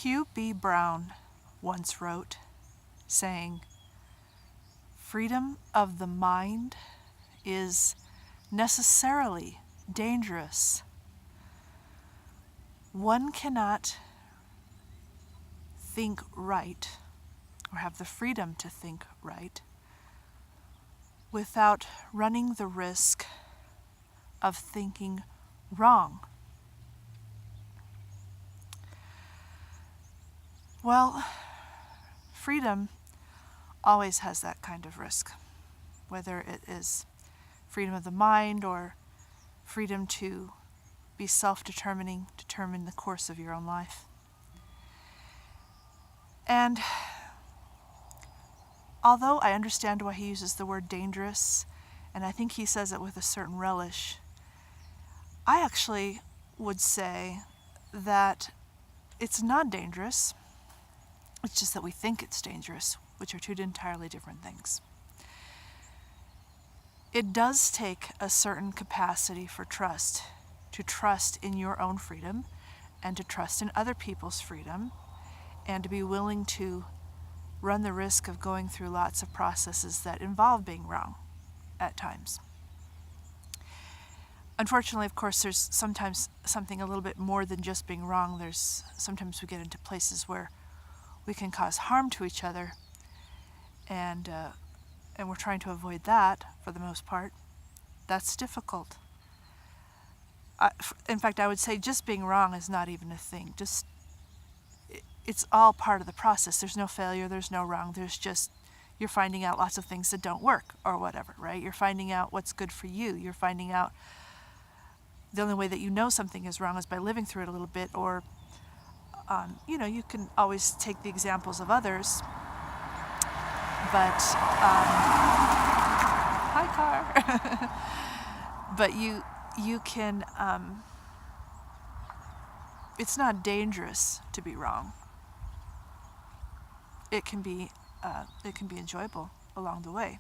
Hugh B. once wrote, saying, "Freedom of the mind is necessarily dangerous. One cannot think right or have the freedom to think right without running the risk of thinking wrong." Well, freedom always has that kind of risk, whether it is freedom of the mind or freedom to be self-determining, determine the course of your own life. And although I understand why he uses the word dangerous, and I think he says it with a certain relish, I actually would say that it's not dangerous. It's just that we think it's dangerous, which are two entirely different things. It does take a certain capacity for trust, to trust in your own freedom and to trust in other people's freedom, and to be willing to run the risk of going through lots of processes that involve being wrong at times. Unfortunately, of course, there's sometimes something a little bit more than just being wrong. Sometimes we get into places where we can cause harm to each other, and we're trying to avoid that for the most part. That's difficult. In fact, I would say just being wrong is not even a thing. It's all part of the process. There's no failure, there's no wrong. There's just, you're finding out lots of things that don't work or whatever, right? You're finding out what's good for you. You're finding out the only way that you know something is wrong is by living through it a little bit, or you can always take the examples of others, but hi car. But you can it's not dangerous to be wrong. It can be enjoyable along the way.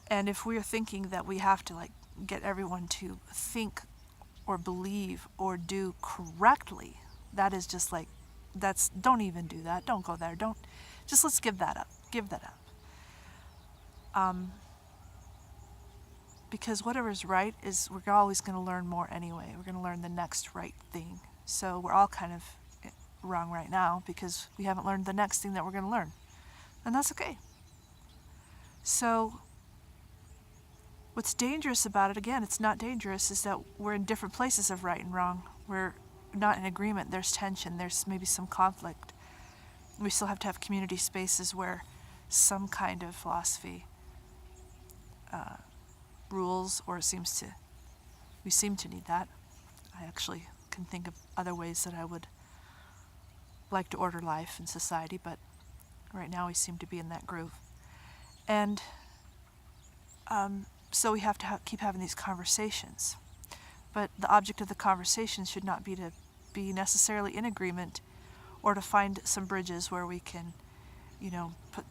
And if we're thinking that we have to get everyone to think or believe or do correctly, that is just don't even do that. Don't go there. Let's give that up. Give that up. Because whatever's right is, we're always going to learn more anyway. We're going to learn the next right thing. So we're all kind of wrong right now because we haven't learned the next thing that we're going to learn. And that's okay. So what's dangerous about it, again, it's not dangerous, is that we're in different places of right and wrong. We're not in agreement. There's tension. There's maybe some conflict. We still have to have community spaces where some kind of philosophy rules, or we seem to need that. I actually can think of other ways that I would like to order life and society, but right now we seem to be in that groove. And so we have to keep having these conversations. But the object of the conversation should not be to be necessarily in agreement, or to find some bridges where we can, put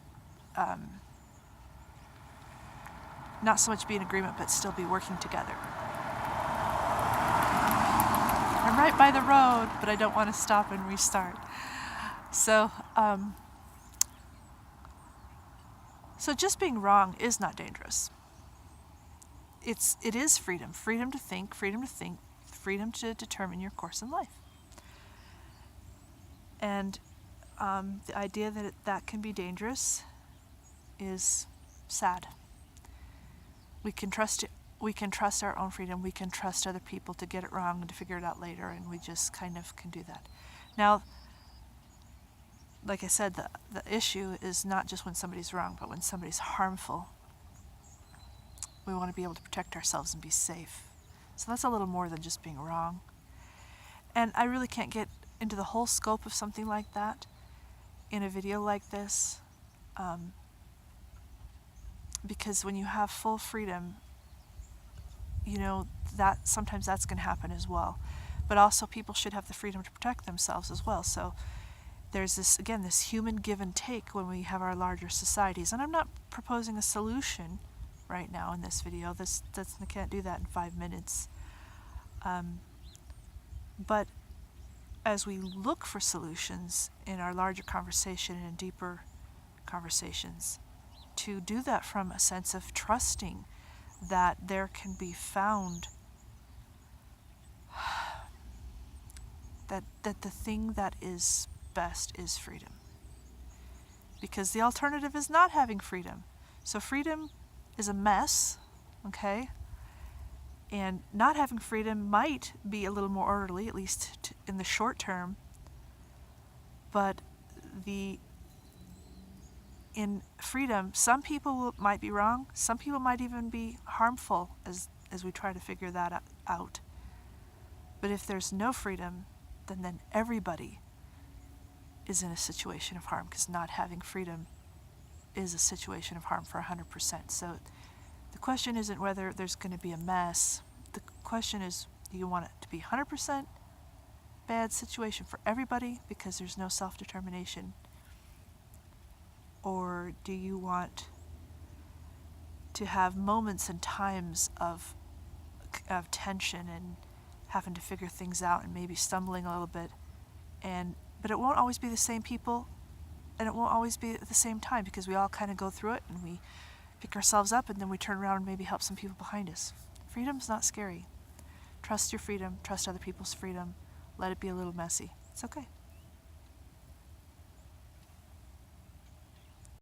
not so much be in agreement, but still be working together. I'm right by the road, but I don't want to stop and restart. So just being wrong is not dangerous. It is freedom. Freedom to think, freedom to determine your course in life. And the idea that that can be dangerous is sad. We can trust it. We can trust our own freedom. We can trust other people to get it wrong and to figure it out later, and we just kind of can do that. Now, like I said, the issue is not just when somebody's wrong, but when somebody's harmful. We want to be able to protect ourselves and be safe. So that's a little more than just being wrong. And I really can't get into the whole scope of something like that in a video like this, because when you have full freedom, that sometimes that's going to happen as well. But also, people should have the freedom to protect themselves as well. So there's this human give and take when we have our larger societies. And I'm not proposing a solution right now in this video. I can't do that in 5 minutes. But as we look for solutions in our larger conversation and deeper conversations, to do that from a sense of trusting that there can be found that the thing that is best is freedom. Because the alternative is not having freedom. So freedom is a mess, okay? And not having freedom might be a little more orderly, at least in the short term. But in freedom, some people might be wrong. Some people might even be harmful as we try to figure that out. But if there's no freedom, then everybody is in a situation of harm, because not having freedom is a situation of harm for 100%. So the question isn't whether there's going to be a mess. The question is, do you want it to be 100% bad situation for everybody because there's no self-determination? Or do you want to have moments and times of tension and having to figure things out and maybe stumbling a little bit, but it won't always be the same people, and it won't always be at the same time, because we all kind of go through it and we pick ourselves up and then we turn around and maybe help some people behind us. Freedom's not scary. Trust your freedom, trust other people's freedom, let it be a little messy. It's okay.